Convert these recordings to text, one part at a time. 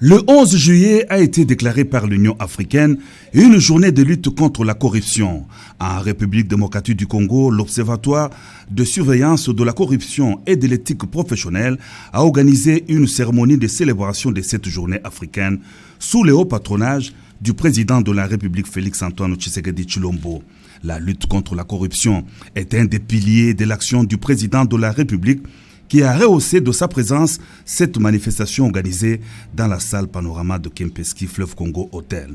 Le 11 juillet a été déclaré par l'Union africaine une journée de lutte contre la corruption. En République démocratique du Congo, l'Observatoire de surveillance de la corruption et de l'éthique professionnelle a organisé une cérémonie de célébration de cette journée africaine sous le haut patronage du président de la République Félix-Antoine Tshisekedi Tshilombo. La lutte contre la corruption est un des piliers de l'action du président de la République qui a rehaussé de sa présence cette manifestation organisée dans la salle Panorama de Kempinski Fleuve Congo Hotel.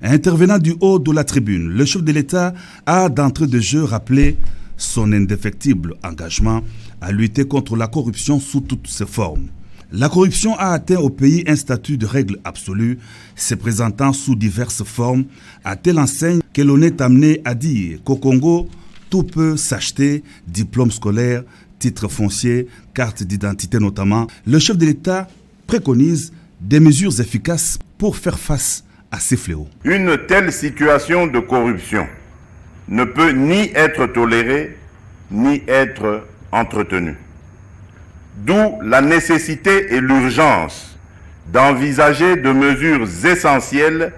Intervenant du haut de la tribune, le chef de l'État a d'entrée de jeu rappelé son indéfectible engagement à lutter contre la corruption sous toutes ses formes. La corruption a atteint au pays un statut de règle absolue, se présentant sous diverses formes, à telle enseigne que l'on est amené à dire qu'au Congo, tout peut s'acheter, diplôme scolaire, titres fonciers, cartes d'identité notamment. Le chef de l'État préconise des mesures efficaces pour faire face à ces fléaux. Une telle situation de corruption ne peut ni être tolérée, ni être entretenue. D'où la nécessité et l'urgence d'envisager de mesures essentielles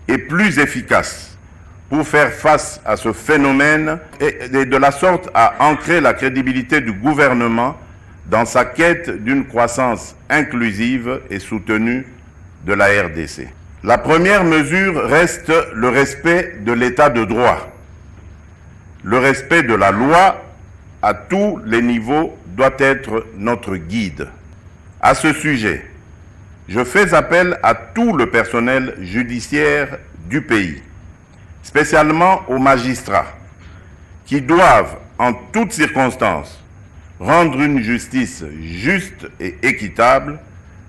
et plus efficaces pour faire face à ce phénomène et de la sorte à ancrer la crédibilité du gouvernement dans sa quête d'une croissance inclusive et soutenue de la RDC. La première mesure reste le respect de l'état de droit. Le respect de la loi à tous les niveaux doit être notre guide. À ce sujet, je fais appel à tout le personnel judiciaire du pays, spécialement aux magistrats, qui doivent, en toutes circonstances, rendre une justice juste et équitable,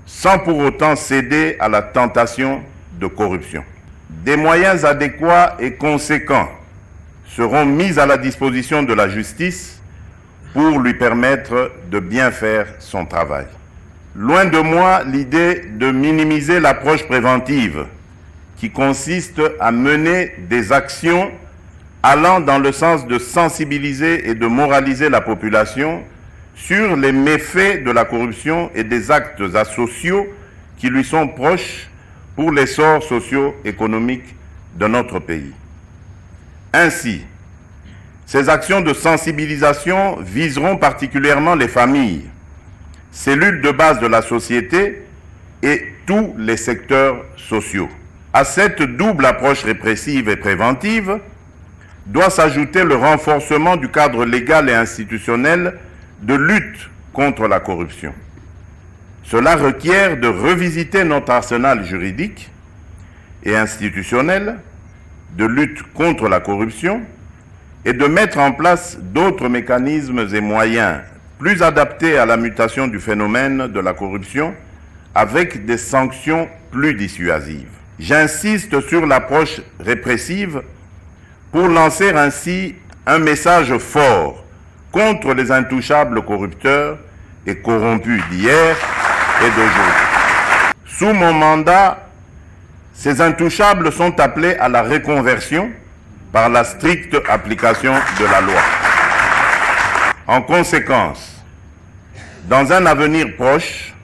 sans pour autant céder à la tentation de corruption. Des moyens adéquats et conséquents seront mis à la disposition de la justice pour lui permettre de bien faire son travail. Loin de moi l'idée de minimiser l'approche préventive qui consiste à mener des actions allant dans le sens de sensibiliser et de moraliser la population sur les méfaits de la corruption et des actes asociaux qui lui sont proches pour l'essor socio-économique de notre pays. Ainsi, ces actions de sensibilisation viseront particulièrement les familles, cellules de base de la société et tous les secteurs sociaux. À cette double approche répressive et préventive doit s'ajouter le renforcement du cadre légal et institutionnel de lutte contre la corruption. Cela requiert de revisiter notre arsenal juridique et institutionnel de lutte contre la corruption et de mettre en place d'autres mécanismes et moyens plus adaptés à la mutation du phénomène de la corruption avec des sanctions plus dissuasives. J'insiste sur l'approche répressive pour lancer ainsi un message fort contre les intouchables corrupteurs et corrompus d'hier et d'aujourd'hui. Sous mon mandat, ces intouchables sont appelés à la reconversion par la stricte application de la loi. En conséquence, dans un avenir proche,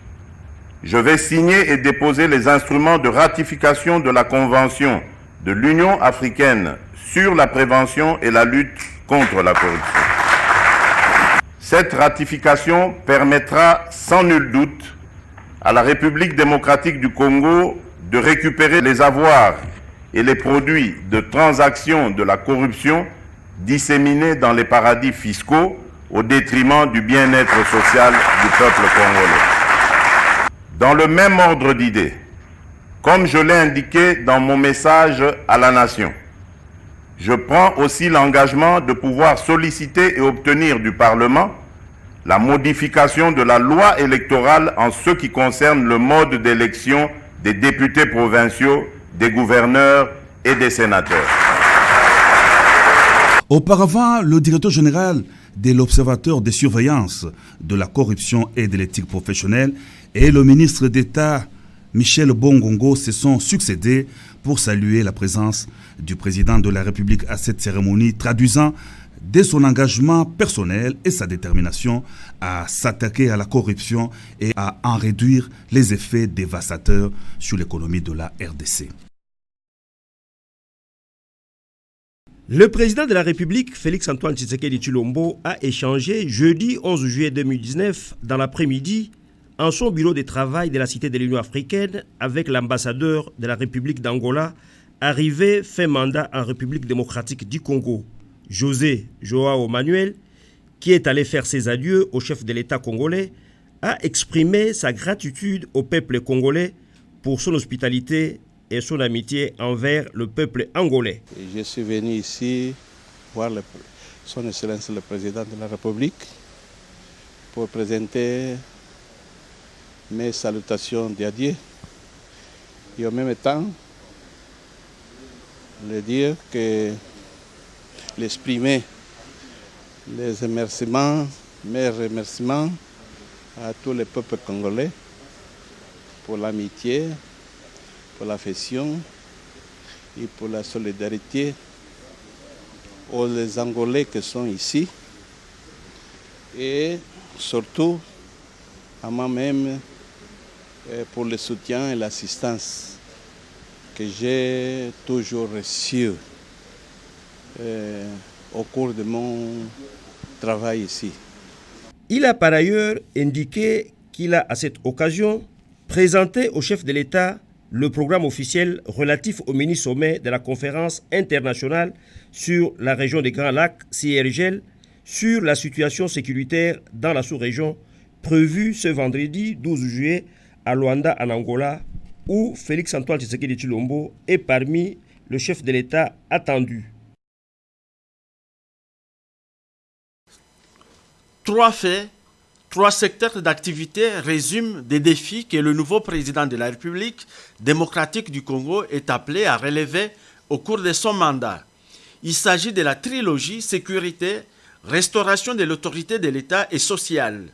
je vais signer et déposer les instruments de ratification de la Convention de l'Union africaine sur la prévention et la lutte contre la corruption. Cette ratification permettra sans nul doute à la République démocratique du Congo de récupérer les avoirs et les produits de transactions de la corruption disséminés dans les paradis fiscaux au détriment du bien-être social du peuple congolais. Dans le même ordre d'idées, comme je l'ai indiqué dans mon message à la nation, je prends aussi l'engagement de pouvoir solliciter et obtenir du Parlement la modification de la loi électorale en ce qui concerne le mode d'élection des députés provinciaux, des gouverneurs et des sénateurs. Auparavant, le directeur général de l'Observatoire de surveillance de la corruption et de l'éthique professionnelle et le ministre d'État Michel Bongongo se sont succédés pour saluer la présence du président de la République à cette cérémonie, traduisant dès son engagement personnel et sa détermination à s'attaquer à la corruption et à en réduire les effets dévastateurs sur l'économie de la RDC. Le président de la République, Félix-Antoine Tshisekedi Tshilombo, a échangé jeudi 11 juillet 2019 dans l'après-midi en son bureau de travail de la Cité de l'Union africaine avec l'ambassadeur de la République d'Angola, arrivé fin mandat en République démocratique du Congo, José Joao Manuel, qui est allé faire ses adieux au chef de l'État congolais, a exprimé sa gratitude au peuple congolais pour son hospitalité et son amitié envers le peuple angolais. Je suis venu ici voir son Excellence le Président de la République pour présenter mes salutations d'adieu et en même temps le dire que l'exprimer les remerciements, mes remerciements à tous les peuples congolais pour l'amitié, pour l'affection et pour la solidarité aux Angolais qui sont ici et surtout à moi-même pour le soutien et l'assistance que j'ai toujours reçu au cours de mon travail ici. Il a par ailleurs indiqué qu'il a à cette occasion présenté au chef de l'État le programme officiel relatif au mini-sommet de la conférence internationale sur la région des Grands Lacs, CIRGL, sur la situation sécuritaire dans la sous-région, prévu ce vendredi 12 juillet à Luanda, en Angola, où Félix-Antoine Tshisekedi Tshilombo est parmi le chef de l'État attendu. Trois faits, trois secteurs d'activité résument des défis que le nouveau président de la République démocratique du Congo est appelé à relever au cours de son mandat. Il s'agit de la trilogie sécurité, restauration de l'autorité de l'État et sociale.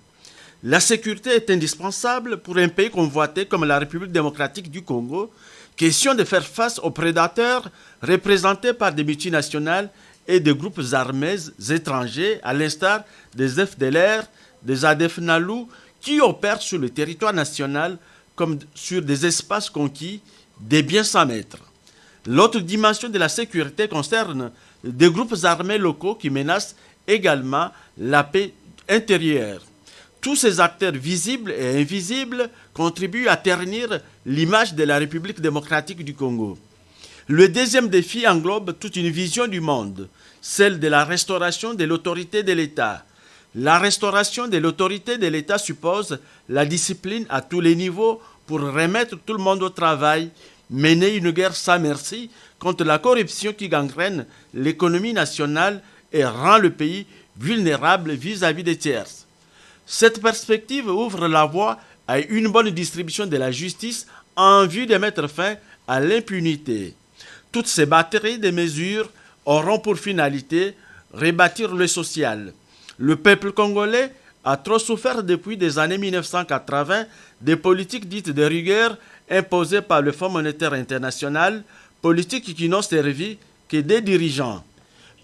La sécurité est indispensable pour un pays convoité comme la République démocratique du Congo. Question de faire face aux prédateurs représentés par des multinationales et des groupes armés étrangers, à l'instar des FDLR, des ADF NALU, qui opèrent sur le territoire national comme sur des espaces conquis, des biens sans maître. L'autre dimension de la sécurité concerne des groupes armés locaux qui menacent également la paix intérieure. Tous ces acteurs visibles et invisibles contribuent à ternir l'image de la République démocratique du Congo. Le deuxième défi englobe toute une vision du monde, celle de la restauration de l'autorité de l'État. La restauration de l'autorité de l'État suppose la discipline à tous les niveaux pour remettre tout le monde au travail, mener une guerre sans merci contre la corruption qui gangrène l'économie nationale et rend le pays vulnérable vis-à-vis des tiers. Cette perspective ouvre la voie à une bonne distribution de la justice en vue de mettre fin à l'impunité. Toutes ces batteries de mesures auront pour finalité rebâtir le social. Le peuple congolais a trop souffert depuis les années 1980 des politiques dites de rigueur imposées par le Fonds monétaire international, politiques qui n'ont servi que des dirigeants.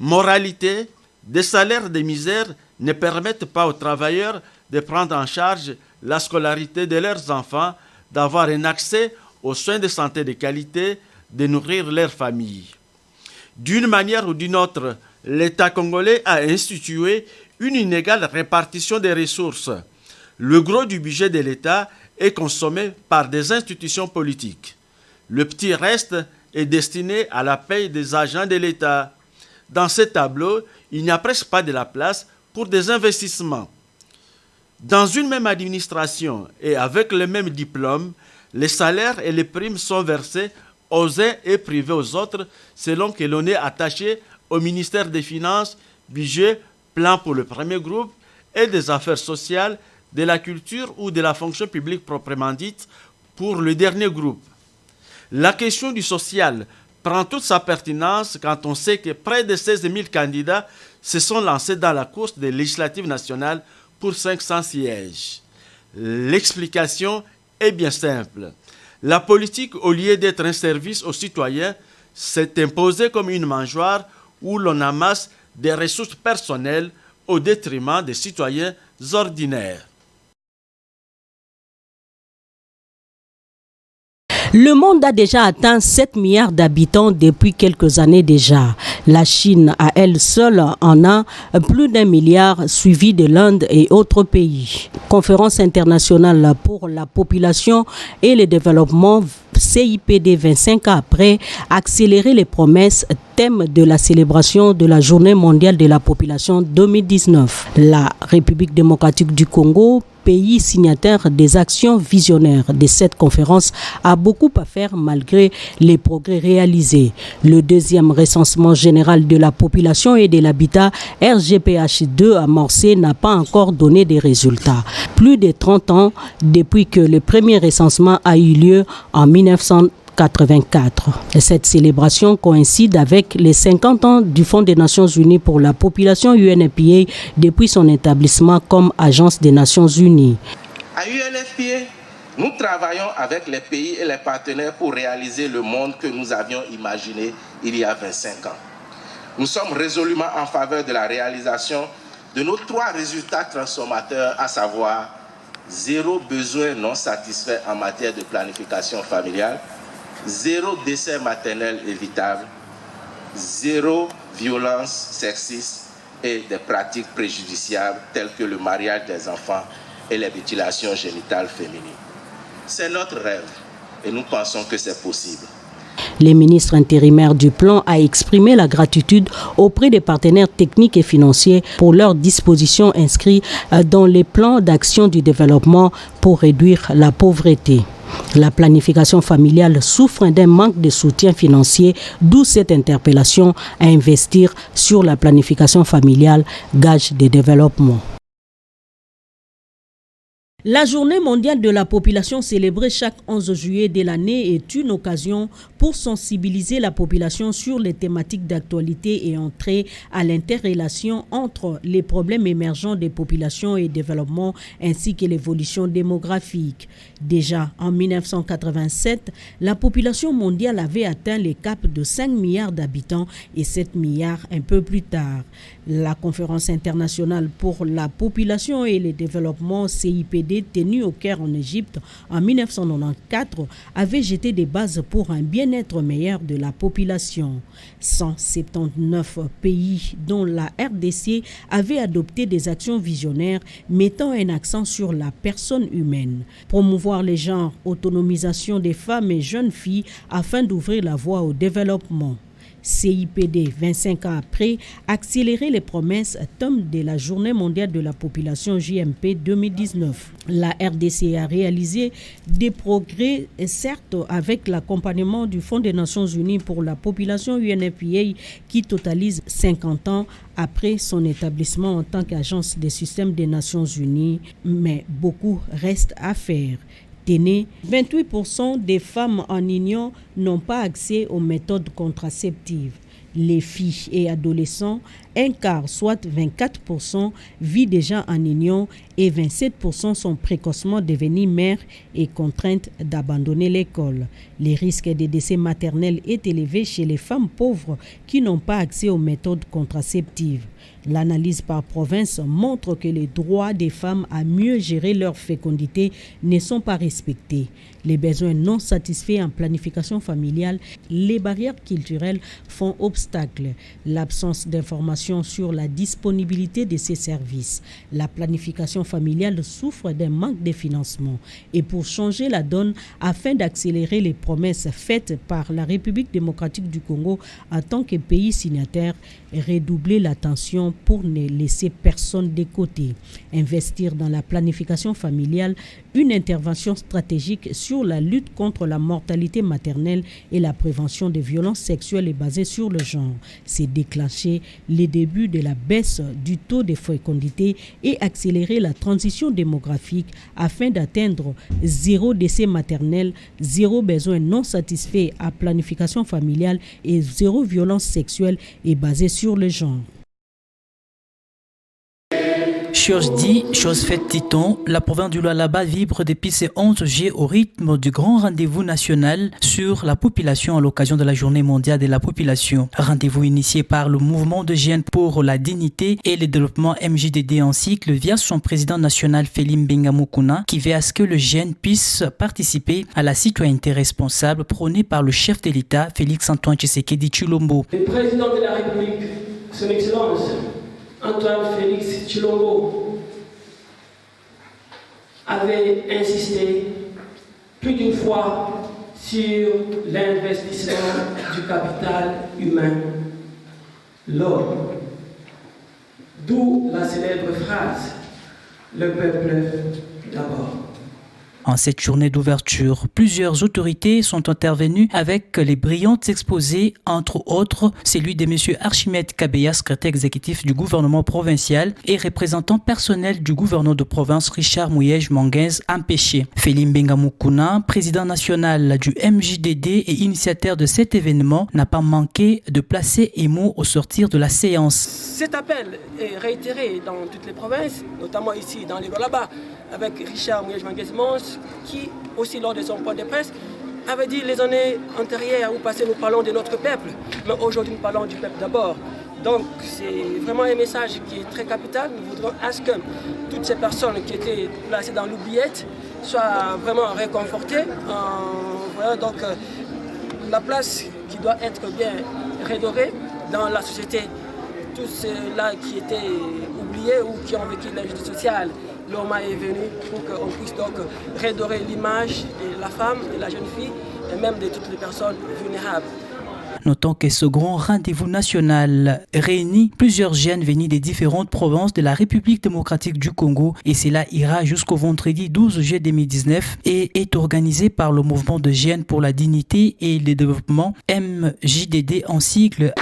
Moralité, des salaires de misère ne permettent pas aux travailleurs de prendre en charge la scolarité de leurs enfants, d'avoir un accès aux soins de santé de qualité, de nourrir leurs familles. D'une manière ou d'une autre, l'État congolais a institué une inégale répartition des ressources. Le gros du budget de l'État est consommé par des institutions politiques. Le petit reste est destiné à la paie des agents de l'État. Dans ce tableau, il n'y a presque pas de la place pour des investissements. Dans une même administration et avec le même diplôme, les salaires et les primes sont versés aux uns et privés aux autres selon que l'on est attaché au ministère des Finances, budget, plan pour le premier groupe et des affaires sociales, de la culture ou de la fonction publique proprement dite pour le dernier groupe. La question du social prend toute sa pertinence quand on sait que près de 16 000 candidats se sont lancés dans la course des législatives nationales pour 500 sièges. L'explication est bien simple. La politique, au lieu d'être un service aux citoyens, s'est imposée comme une mangeoire où l'on amasse des ressources personnelles au détriment des citoyens ordinaires. Le monde a déjà atteint 7 milliards d'habitants depuis quelques années déjà. La Chine, à elle seule, en a plus d'1 milliard, suivi de l'Inde et autres pays. Conférence internationale pour la population et le développement, CIPD 25 ans après, accélérer les promesses, thème de la célébration de la Journée mondiale de la population 2019. La République démocratique du Congo, pays signataire des actions visionnaires de cette conférence, a beaucoup à faire malgré les progrès réalisés. Le deuxième recensement général de la population et de l'habitat, RGPH2 amorcé, n'a pas encore donné des résultats. Plus de 30 ans depuis que le premier recensement a eu lieu en 1984. Cette célébration coïncide avec les 50 ans du Fonds des Nations Unies pour la population UNFPA depuis son établissement comme agence des Nations Unies. À UNFPA, nous travaillons avec les pays et les partenaires pour réaliser le monde que nous avions imaginé il y a 25 ans. Nous sommes résolument en faveur de la réalisation de nos 3 résultats transformateurs, à savoir 0 besoin non satisfait en matière de planification familiale, 0 décès maternel évitable, 0 violence sexiste et des pratiques préjudiciables telles que le mariage des enfants et les mutilations génitales féminines. C'est notre rêve et nous pensons que c'est possible. Les ministres intérimaires du plan a exprimé la gratitude auprès des partenaires techniques et financiers pour leurs dispositions inscrites dans les plans d'action du développement pour réduire la pauvreté. La planification familiale souffre d'un manque de soutien financier, d'où cette interpellation à investir sur la planification familiale, gage de développement. La Journée mondiale de la population célébrée chaque 11 juillet de l'année est une occasion pour sensibiliser la population sur les thématiques d'actualité et entrer à l'interrelation entre les problèmes émergents des populations et développement ainsi que l'évolution démographique. Déjà en 1987, la population mondiale avait atteint les caps de 5 milliards d'habitants et 7 milliards un peu plus tard. La conférence internationale pour la population et le développement CIPD tenue au Caire en Égypte en 1994 avait jeté des bases pour un bien-être meilleur de la population. 179 pays dont la RDC avait adopté des actions visionnaires mettant un accent sur la personne humaine. Promouvoir les genres, autonomisation des femmes et jeunes filles afin d'ouvrir la voie au développement. CIPD 25 ans après, accélérer les promesses, thème de la Journée mondiale de la population JMP 2019. La RDC a réalisé des progrès, certes avec l'accompagnement du Fonds des Nations Unies pour la population UNFPA qui totalise 50 ans après son établissement en tant qu'agence des systèmes des Nations Unies, mais beaucoup reste à faire. Tenez, 28% des femmes en union n'ont pas accès aux méthodes contraceptives. Les filles et adolescents, un quart, soit 24%, vivent déjà en union et 27% sont précocement devenues mères et contraintes d'abandonner l'école. Les risques de décès maternels est élevé chez les femmes pauvres qui n'ont pas accès aux méthodes contraceptives. L'analyse par province montre que les droits des femmes à mieux gérer leur fécondité ne sont pas respectés. Les besoins non satisfaits en planification familiale, les barrières culturelles font obstacle. L'absence d'informations sur la disponibilité de ces services. La planification familiale souffre d'un manque de financement. Et pour changer la donne, afin d'accélérer les promesses faites par la République démocratique du Congo en tant que pays signataire, redoubler l'attention pour ne laisser personne de côté. Investir dans la planification familiale, une intervention stratégique sur la lutte contre la mortalité maternelle et la prévention des violences sexuelles est basée sur le genre. C'est déclencher les débuts de la baisse du taux de fécondité et accélérer la transition démographique afin d'atteindre 0 décès maternel, 0 besoin non satisfait à planification familiale et 0 violence sexuelle est basée sur le genre. Chose dit, chose faite, dit-on, la province du Lualaba vibre depuis ce 11 juillet au rythme du grand rendez-vous national sur la population à l'occasion de la Journée mondiale de la population. Rendez-vous initié par le mouvement de jeunes pour la dignité et le développement MJDD en cycle via son président national Félim Bengamukuna qui veut à ce que le jeune puisse participer à la citoyenneté responsable prônée par le chef de l'État Félix Antoine Tshisekedi Tshilombo. Le président de la République, son Excellence Antoine Félix Tshilombo, avait insisté plus d'une fois sur l'investissement du capital humain, l'homme. D'où la célèbre phrase « Le peuple d'abord ». En cette journée d'ouverture, plusieurs autorités sont intervenues avec les brillantes exposés, entre autres celui de M. Archimède Kabeya, secrétaire exécutif du gouvernement provincial et représentant personnel du gouverneur de province Richard Mouyej Manguez empêché. Félim Bengamukuna, président national du MJDD et initiateur de cet événement, n'a pas manqué de placer un mot au sortir de la séance. Cet appel est réitéré dans toutes les provinces, notamment ici dans les Lualaba, avec Richard Mouyej Manguez qui, aussi lors de son point de presse, avait dit les années antérieures où passées nous parlons de notre peuple, mais aujourd'hui nous parlons du peuple d'abord. Donc c'est vraiment un message qui est très capital. Nous voudrons à ce que toutes ces personnes qui étaient placées dans l'oubliette soient vraiment réconfortées. Voilà donc la place qui doit être bien redorée dans la société. Tous ceux-là qui étaient oubliés ou qui ont vécu l'injustice sociale, l'homme est venu pour qu'on puisse donc redorer l'image de la femme, de la jeune fille et même de toutes les personnes vulnérables. Notons que ce grand rendez-vous national réunit plusieurs jeunes venus des différentes provinces de la République démocratique du Congo et cela ira jusqu'au vendredi 12 juillet 2019 et est organisé par le mouvement de jeunes pour la dignité et le développement MJDD en sigle.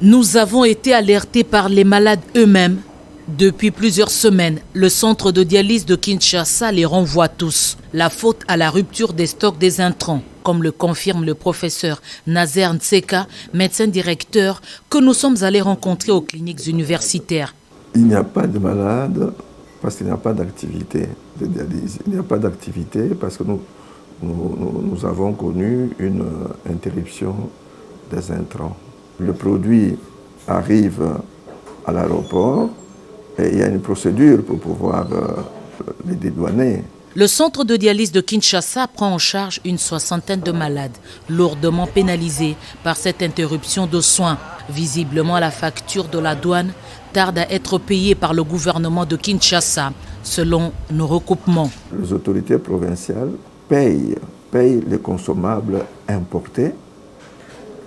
Nous avons été alertés par les malades eux-mêmes. Depuis plusieurs semaines, le centre de dialyse de Kinshasa les renvoie tous. La faute à la rupture des stocks des intrants, comme le confirme le professeur Nazer Ntseka, médecin directeur, que nous sommes allés rencontrer aux cliniques universitaires. Il n'y a pas de malades parce qu'il n'y a pas d'activité de dialyse. Il n'y a pas d'activité parce que nous avons connu une interruption des intrants. Le produit arrive à l'aéroport et il y a une procédure pour pouvoir les dédouaner. Le centre de dialyse de Kinshasa prend en charge une soixantaine de malades, lourdement pénalisés par cette interruption de soins. Visiblement, la facture de la douane tarde à être payée par le gouvernement de Kinshasa, selon nos recoupements. Les autorités provinciales payent les consommables importés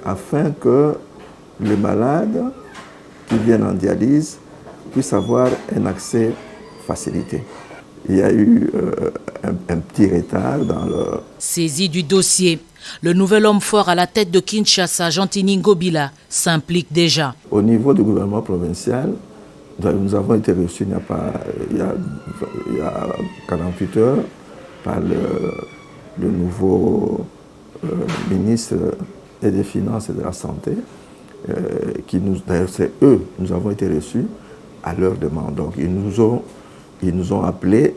afin que les malades qui viennent en dialyse puissent avoir un accès facilité. Il y a eu un petit retard dans le... Saisi du dossier, le nouvel homme fort à la tête de Kinshasa, Gentini Ngobila, s'implique déjà. Au niveau du gouvernement provincial, nous avons été reçus il y a 48 heures par le nouveau ministre des Finances et de la Santé, d'ailleurs c'est eux, nous avons été reçus à leur demande. Donc ils nous ont appelés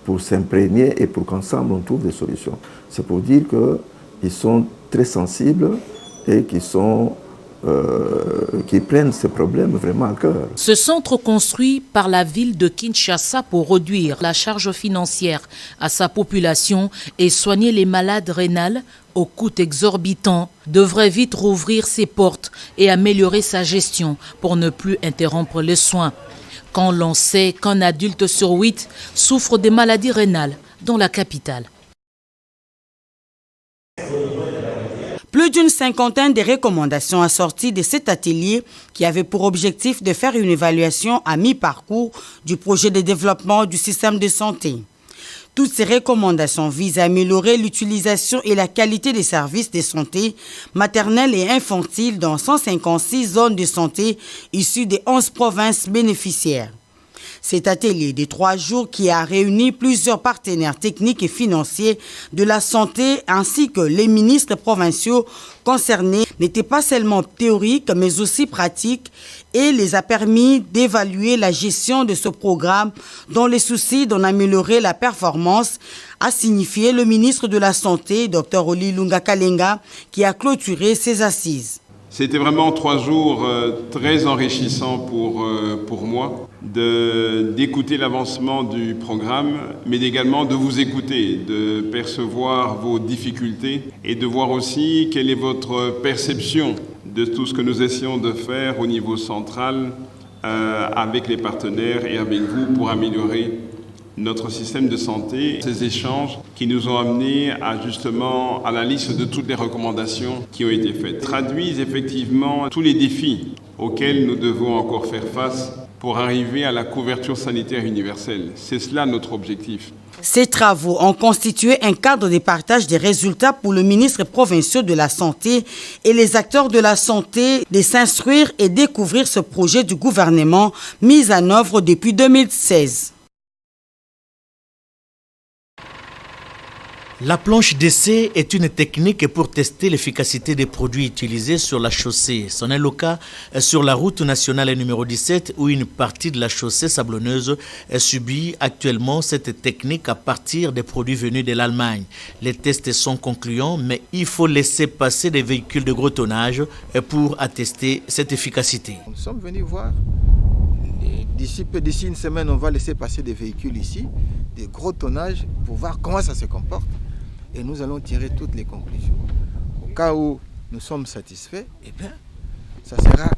pour s'imprégner et pour qu'ensemble on trouve des solutions. C'est pour dire qu'ils sont très sensibles et qui prennent ces problèmes vraiment à cœur. Ce centre construit par la ville de Kinshasa pour réduire la charge financière à sa population et soigner les malades rénales au coût exorbitant devrait vite rouvrir ses portes et améliorer sa gestion pour ne plus interrompre les soins. Quand l'on sait qu'un adulte sur 8 souffre des maladies rénales dans la capitale. Plus d'une cinquantaine de recommandations assorties de cet atelier qui avait pour objectif de faire une évaluation à mi-parcours du projet de développement du système de santé. Toutes ces recommandations visent à améliorer l'utilisation et la qualité des services de santé maternelle et infantile dans 156 zones de santé issues des 11 provinces bénéficiaires. Cet atelier de 3 jours qui a réuni plusieurs partenaires techniques et financiers de la santé ainsi que les ministres provinciaux concernés n'était pas seulement théorique mais aussi pratique et les a permis d'évaluer la gestion de ce programme dont les soucis d'en améliorer la performance, a signifié le ministre de la Santé, Dr Oli Lunga Kalenga, qui a clôturé ces assises. C'était vraiment 3 jours très enrichissants pour moi, d'écouter l'avancement du programme, mais également de vous écouter, de percevoir vos difficultés et de voir aussi quelle est votre perception de tout ce que nous essayons de faire au niveau central avec les partenaires et avec vous pour améliorer notre système de santé. Ces échanges qui nous ont amenés à la liste de toutes les recommandations qui ont été faites traduisent effectivement tous les défis auxquels nous devons encore faire face pour arriver à la couverture sanitaire universelle. C'est cela notre objectif. Ces travaux ont constitué un cadre de partage des résultats pour le ministre provincial de la Santé et les acteurs de la santé de s'instruire et découvrir ce projet du gouvernement mis en œuvre depuis 2016. La planche d'essai est une technique pour tester l'efficacité des produits utilisés sur la chaussée. C'en est le cas sur la route nationale numéro 17 où une partie de la chaussée sablonneuse subit actuellement cette technique à partir des produits venus de l'Allemagne. Les tests sont concluants, mais il faut laisser passer des véhicules de gros tonnage pour attester cette efficacité. Nous sommes venus voir. D'ici une semaine, on va laisser passer des véhicules ici, des gros tonnages, pour voir comment ça se comporte. Et nous allons tirer toutes les conclusions. Au cas où nous sommes satisfaits, eh bien, ça sera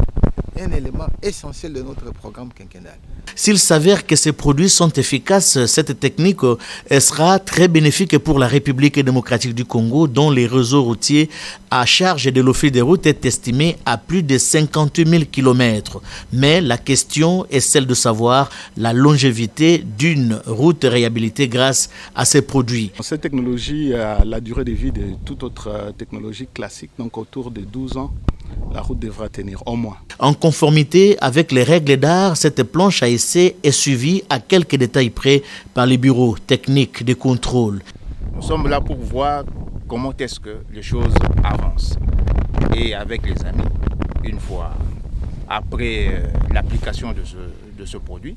un élément essentiel de notre programme quinquennal. S'il s'avère que ces produits sont efficaces, cette technique sera très bénéfique pour la République démocratique du Congo, dont les réseaux routiers à charge de l'Office des routes est estimé à plus de 50 000 km. Mais la question est celle de savoir la longévité d'une route réhabilitée grâce à ces produits. Cette technologie a la durée de vie de toute autre technologie classique, donc autour de 12 ans. La route devra tenir au moins. En conformité avec les règles d'art, cette planche à essai est suivie à quelques détails près par les bureaux techniques de contrôle. Nous sommes là pour voir comment est-ce que les choses avancent. Et avec les amis, une fois après l'application de ce produit,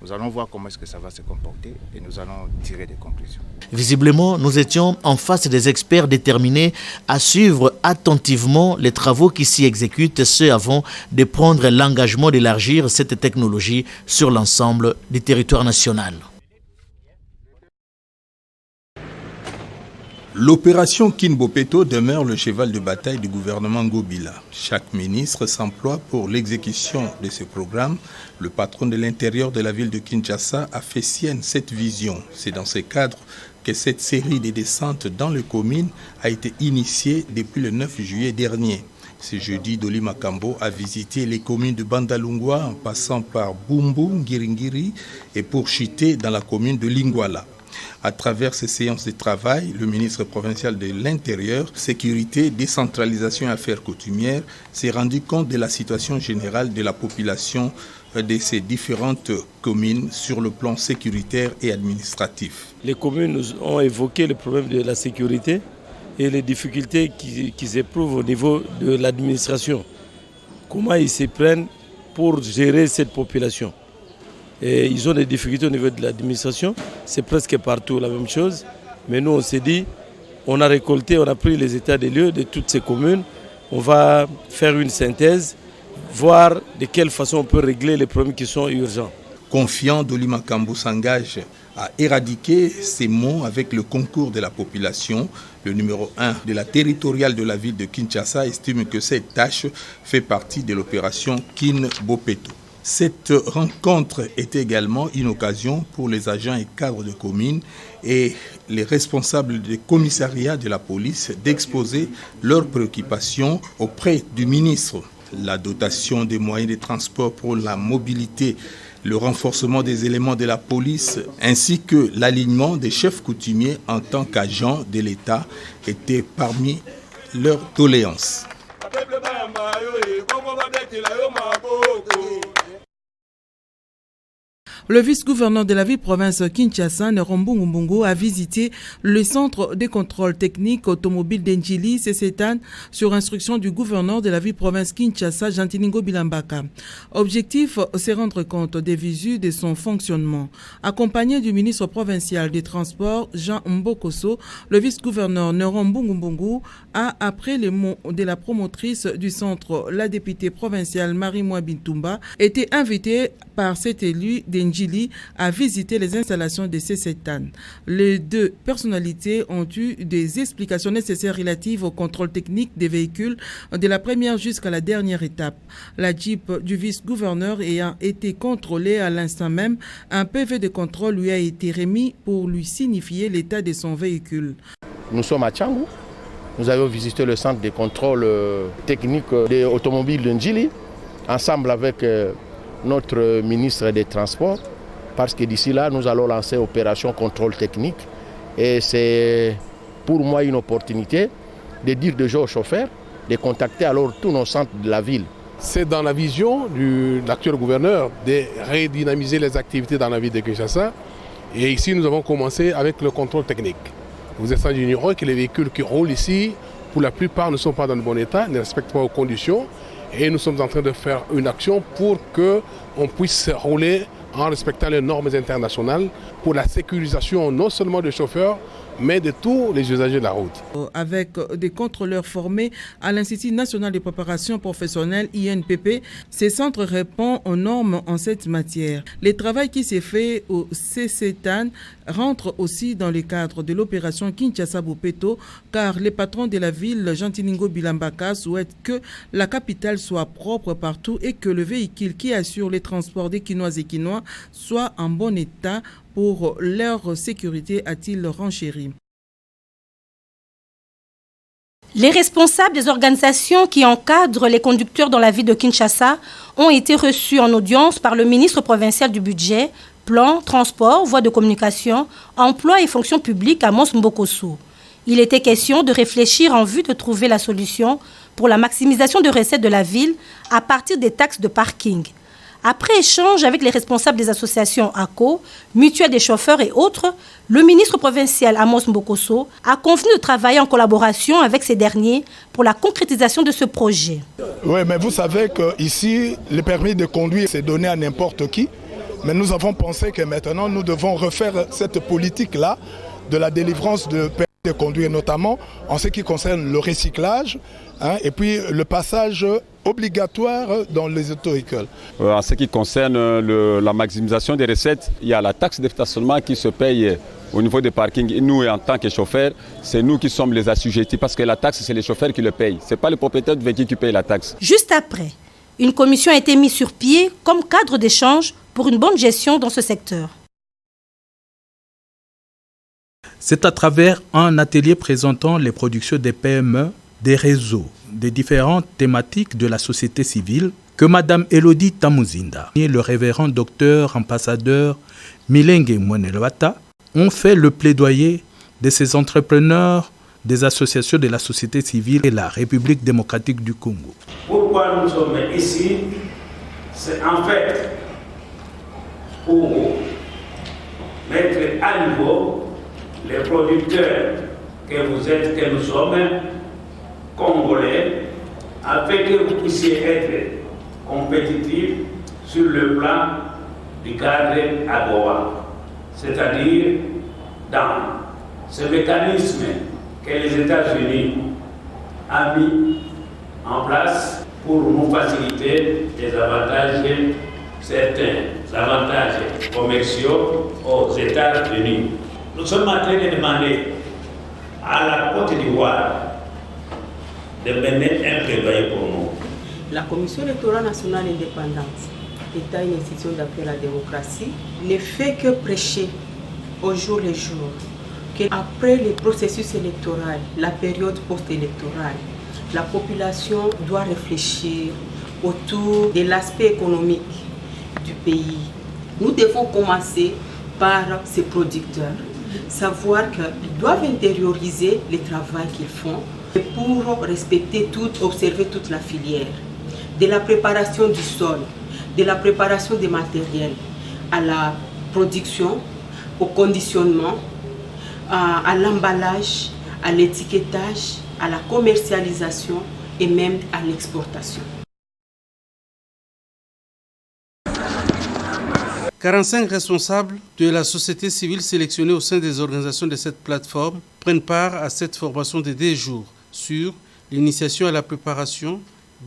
nous allons voir comment est-ce que ça va se comporter et nous allons tirer des conclusions. Visiblement, nous étions en face des experts déterminés à suivre attentivement les travaux qui s'y exécutent, ce avant de prendre l'engagement d'élargir cette technologie sur l'ensemble du territoire national. L'opération Kinbopeto demeure le cheval de bataille du gouvernement Ngobila. Chaque ministre s'emploie pour l'exécution de ce programme. Le patron de l'intérieur de la ville de Kinshasa a fait sienne cette vision. C'est dans ce cadre que cette série de descentes dans les communes a été initiée depuis le 9 juillet dernier. Ce jeudi, Doli Makambo a visité les communes de Bandalungwa en passant par Bumbu, Ngiringiri et pour Chité dans la commune de Lingwala. À travers ces séances de travail, le ministre provincial de l'Intérieur, Sécurité, Décentralisation et Affaires coutumières s'est rendu compte de la situation générale de la population de ces différentes communes sur le plan sécuritaire et administratif. Les communes ont évoqué le problème de la sécurité et les difficultés qu'ils éprouvent au niveau de l'administration. Comment ils se prennent pour gérer cette population. Et ils ont des difficultés au niveau de l'administration, c'est presque partout la même chose. Mais nous, on s'est dit, on a récolté, on a pris les états des lieux de toutes ces communes. On va faire une synthèse, voir de quelle façon on peut régler les problèmes qui sont urgents. Confiant, Doli Makambo s'engage à éradiquer ces maux avec le concours de la population. Le numéro 1 de la territoriale de la ville de Kinshasa estime que cette tâche fait partie de l'opération Kinbopeto. Cette rencontre est également une occasion pour les agents et cadres de communes et les responsables des commissariats de la police d'exposer leurs préoccupations auprès du ministre. La dotation des moyens de transport pour la mobilité, le renforcement des éléments de la police ainsi que l'alignement des chefs coutumiers en tant qu'agents de l'État étaient parmi leurs doléances. Le vice-gouverneur de la ville-province Kinshasa, Nerombo Mbongo, a visité le centre de contrôle technique automobile d'Endjili, CCTAN, sur instruction du gouverneur de la ville-province Kinshasa, Jantiningo Bilambaka. Objectif, c'est rendre compte des visus de son fonctionnement. Accompagné du ministre provincial des Transports, Jean Mbokoso, le vice-gouverneur Nerombo Mbongo a, après les mots de la promotrice du centre, la députée provinciale Marie-Moi Bintoumba, été invité par cet élu d'Endjili à visiter les installations de CCTAN. Les deux personnalités ont eu des explications nécessaires relatives au contrôle technique des véhicules de la première jusqu'à la dernière étape. La Jeep du vice-gouverneur ayant été contrôlée à l'instant même, un PV de contrôle lui a été remis pour lui signifier l'état de son véhicule. Nous sommes à Tchangou. Nous avons visité le centre de contrôle technique des automobiles de Ndjili, ensemble avec notre ministre des Transports, parce que d'ici là, nous allons lancer opération contrôle technique. Et c'est pour moi une opportunité de dire déjà aux chauffeurs de contacter alors tous nos centres de la ville. C'est dans la vision de l'actuel gouverneur de redynamiser les activités dans la ville de Kinshasa. Et ici, nous avons commencé avec le contrôle technique. Vous êtes sans ignorer que les véhicules qui roulent ici, pour la plupart, ne sont pas dans le bon état, ne respectent pas aux conditions. Et nous sommes en train de faire une action pour qu'on puisse rouler en respectant les normes internationales pour la sécurisation non seulement des chauffeurs, mais de tous les usagers de la route. Avec des contrôleurs formés à l'Institut national de préparation professionnelle INPP, ces centres répondent aux normes en cette matière. Le travail qui s'est fait au CCTAN rentre aussi dans le cadre de l'opération Kinshasa-Bopeto, car les patrons de la ville, Jantiningo Bilambaka, souhaitent que la capitale soit propre partout et que le véhicule qui assure les transports des Kinoises et Kinois soit en bon état pour leur sécurité, a-t-il renchéri. Les responsables des organisations qui encadrent les conducteurs dans la ville de Kinshasa ont été reçus en audience par le ministre provincial du budget, plan, transport, voies de communication, emploi et fonction publique Amos Mbokoso. Il était question de réfléchir en vue de trouver la solution pour la maximisation de recettes de la ville à partir des taxes de parking. Après échange avec les responsables des associations ACO, Mutuelle des chauffeurs et autres, le ministre provincial Amos Mbokoso a convenu de travailler en collaboration avec ces derniers pour la concrétisation de ce projet. Oui, mais vous savez qu'ici, le permis de conduire, c'est donné à n'importe qui. Mais nous avons pensé que maintenant, nous devons refaire cette politique-là de la délivrance de permis de conduire, notamment en ce qui concerne le recyclage et puis le passage obligatoire dans les auto-écoles. En ce qui concerne la maximisation des recettes, il y a la taxe de stationnement qui se paye au niveau des parkings. Et nous, en tant que chauffeurs, c'est nous qui sommes les assujettis parce que la taxe, c'est les chauffeurs qui le payent. Ce n'est pas le propriétaire de véhicule qui paye la taxe. Juste après, une commission a été mise sur pied comme cadre d'échange pour une bonne gestion dans ce secteur. C'est à travers un atelier présentant les productions des PME, des réseaux, des différentes thématiques de la société civile que Mme Elodie Tamuzinda et le révérend docteur ambassadeur Milenge Mwenelwata ont fait le plaidoyer de ces entrepreneurs des associations de la société civile et la République démocratique du Congo. Pourquoi nous sommes ici? C'est en fait pour mettre à niveau les producteurs que vous êtes, que nous sommes, congolais, afin que vous puissiez être compétitifs sur le plan du cadre AGOA, c'est-à-dire dans ce mécanisme que les États-Unis ont mis en place pour nous faciliter les avantages, certains avantages commerciaux aux États-Unis. Nous sommes en train de demander à la Côte d'Ivoire de mener un plaidoyer pour nous. La Commission électorale nationale indépendante est une institution d'appel à la démocratie. Le fait que prêcher au jour le jour, qu'après le processus électoral, la période post-électorale, la population doit réfléchir autour de l'aspect économique du pays. Nous devons commencer par ces producteurs, savoir qu'ils doivent intérioriser le travail qu'ils font pour respecter observer toute la filière, de la préparation du sol, de la préparation des matériels, à la production, au conditionnement, à l'emballage, à l'étiquetage, à la commercialisation et même à l'exportation. 45 responsables de la société civile sélectionnés au sein des organisations de cette plateforme prennent part à cette formation de 2 jours sur l'initiation à la préparation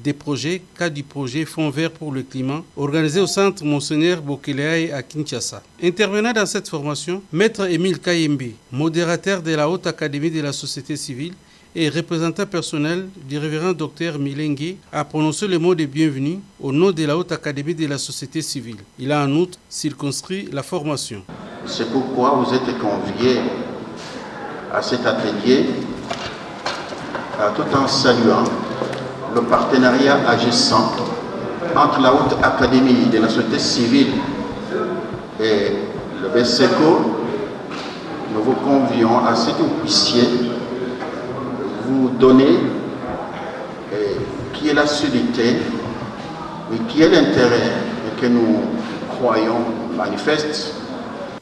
des projets, cas du projet Fonds vert pour le climat, organisé au centre Monseigneur Bokeleaï à Kinshasa. Intervenant dans cette formation, Maître Émile Kayembe, modérateur de la Haute Académie de la société civile et représentant personnel du révérend Dr Milenge, a prononcé le mot de bienvenue au nom de la Haute Académie de la société civile. Il a en outre circonscrit la formation. C'est pourquoi vous êtes conviés à cet atelier tout en saluant le partenariat agissant entre la Haute Académie de la société civile et le BSECO. Nous vous convions à ce que vous puissiez vous donner qui est la solidité et qui est l'intérêt que nous croyons manifeste.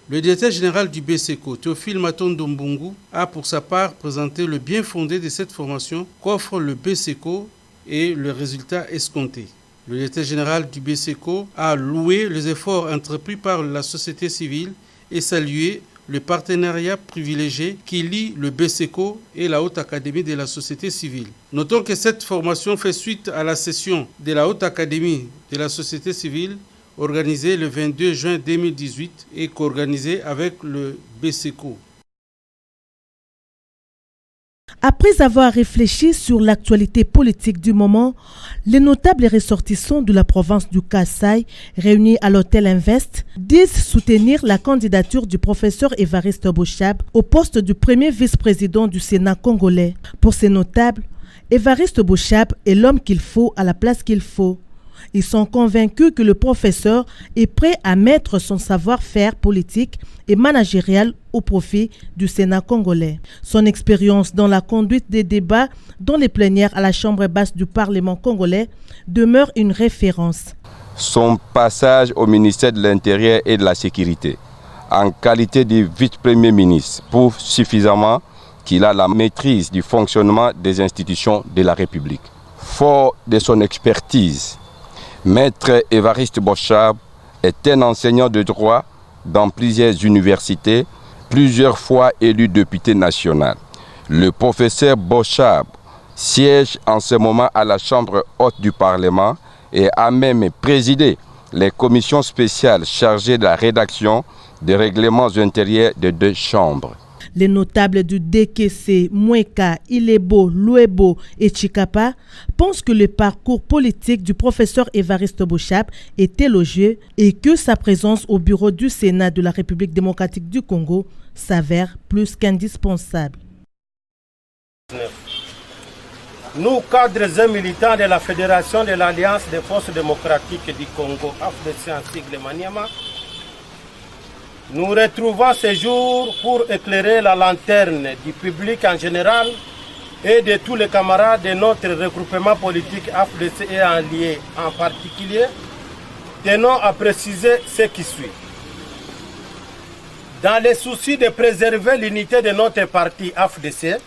Le directeur général du BSECO, Théophile Matondo Mbungu, a pour sa part présenté le bien fondé de cette formation qu'offre le BSECO et le résultat escompté. Le directeur général du BSECO a loué les efforts entrepris par la société civile et salué le partenariat privilégié qui lie le BSECO et la Haute Académie de la société civile. Notons que cette formation fait suite à la session de la Haute Académie de la société civile organisée le 22 juin 2018 et co-organisée avec le BSECO. Après avoir réfléchi sur l'actualité politique du moment, les notables et ressortissants de la province du Kasaï, réunis à l'hôtel Invest, disent soutenir la candidature du professeur Évariste Boshab au poste du premier vice-président du Sénat congolais. Pour ces notables, Évariste Boshab est l'homme qu'il faut à la place qu'il faut. Ils sont convaincus que le professeur est prêt à mettre son savoir-faire politique et managérial au profit du Sénat congolais. Son expérience dans la conduite des débats dans les plénières à la Chambre basse du Parlement congolais demeure une référence. Son passage au ministère de l'Intérieur et de la Sécurité, en qualité de vice-premier ministre, prouve suffisamment qu'il a la maîtrise du fonctionnement des institutions de la République. Fort de son expertise, Maître Évariste Boshab est un enseignant de droit dans plusieurs universités, plusieurs fois élu député national. Le professeur Boshab siège en ce moment à la Chambre haute du Parlement et a même présidé les commissions spéciales chargées de la rédaction des règlements intérieurs des 2 chambres. Les notables du DKC, Moueka, Ilebo, Luebo et Chikapa pensent que le parcours politique du professeur Évariste Boshab est élogieux et que sa présence au bureau du Sénat de la République démocratique du Congo s'avère plus qu'indispensable. Nous, cadres et militants de la Fédération de l'Alliance des forces démocratiques du Congo, AFDC en sigle Maniama, nous retrouvons ce jour pour éclairer la lanterne du public en général et de tous les camarades de notre regroupement politique AFDC et alliés en particulier, tenons à préciser ce qui suit. Dans le souci de préserver l'unité de notre parti AFDC,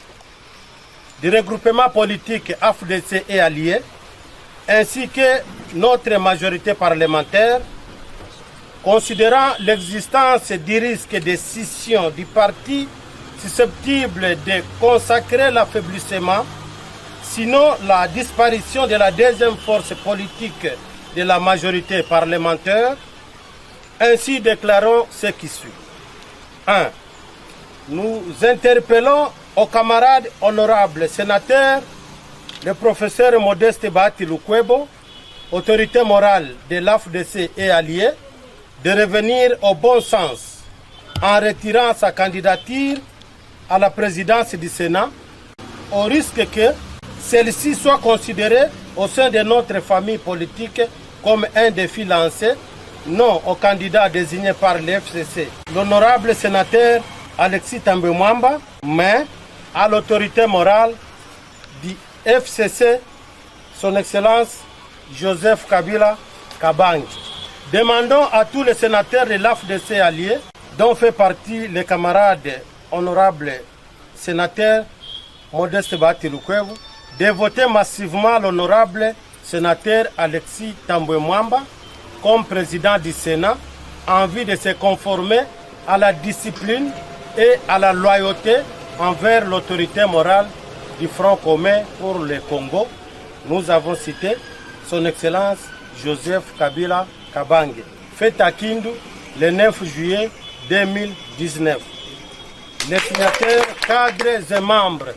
du regroupement politique AFDC et alliés, ainsi que notre majorité parlementaire, considérant l'existence du risque de scission du parti susceptible de consacrer l'affaiblissement, sinon la disparition de la deuxième force politique de la majorité parlementaire, ainsi déclarons ce qui suit. 1. Nous interpellons aux camarades honorables sénateurs, le professeur Modeste Bahati Lukwebo, autorité morale de l'AFDC et alliés, de revenir au bon sens en retirant sa candidature à la présidence du Sénat, au risque que celle-ci soit considérée au sein de notre famille politique comme un défi lancé, non au candidat désigné par l'FCC, l'honorable sénateur Alexis Tambwe Mwamba, mais à l'autorité morale du FCC, son Excellence Joseph Kabila Kabangi. Demandons à tous les sénateurs de l'AFDC alliés, dont fait partie les camarades honorables sénateurs Modeste Batilukwevu, de voter massivement l'honorable sénateur Alexis Tambwe Mwamba comme président du Sénat en vue de se conformer à la discipline et à la loyauté envers l'autorité morale du Front commun pour le Congo. Nous avons cité son Excellence Joseph Kabila Kabange, fait à Kindu le 9 juillet 2019. Les signataires, cadres et membres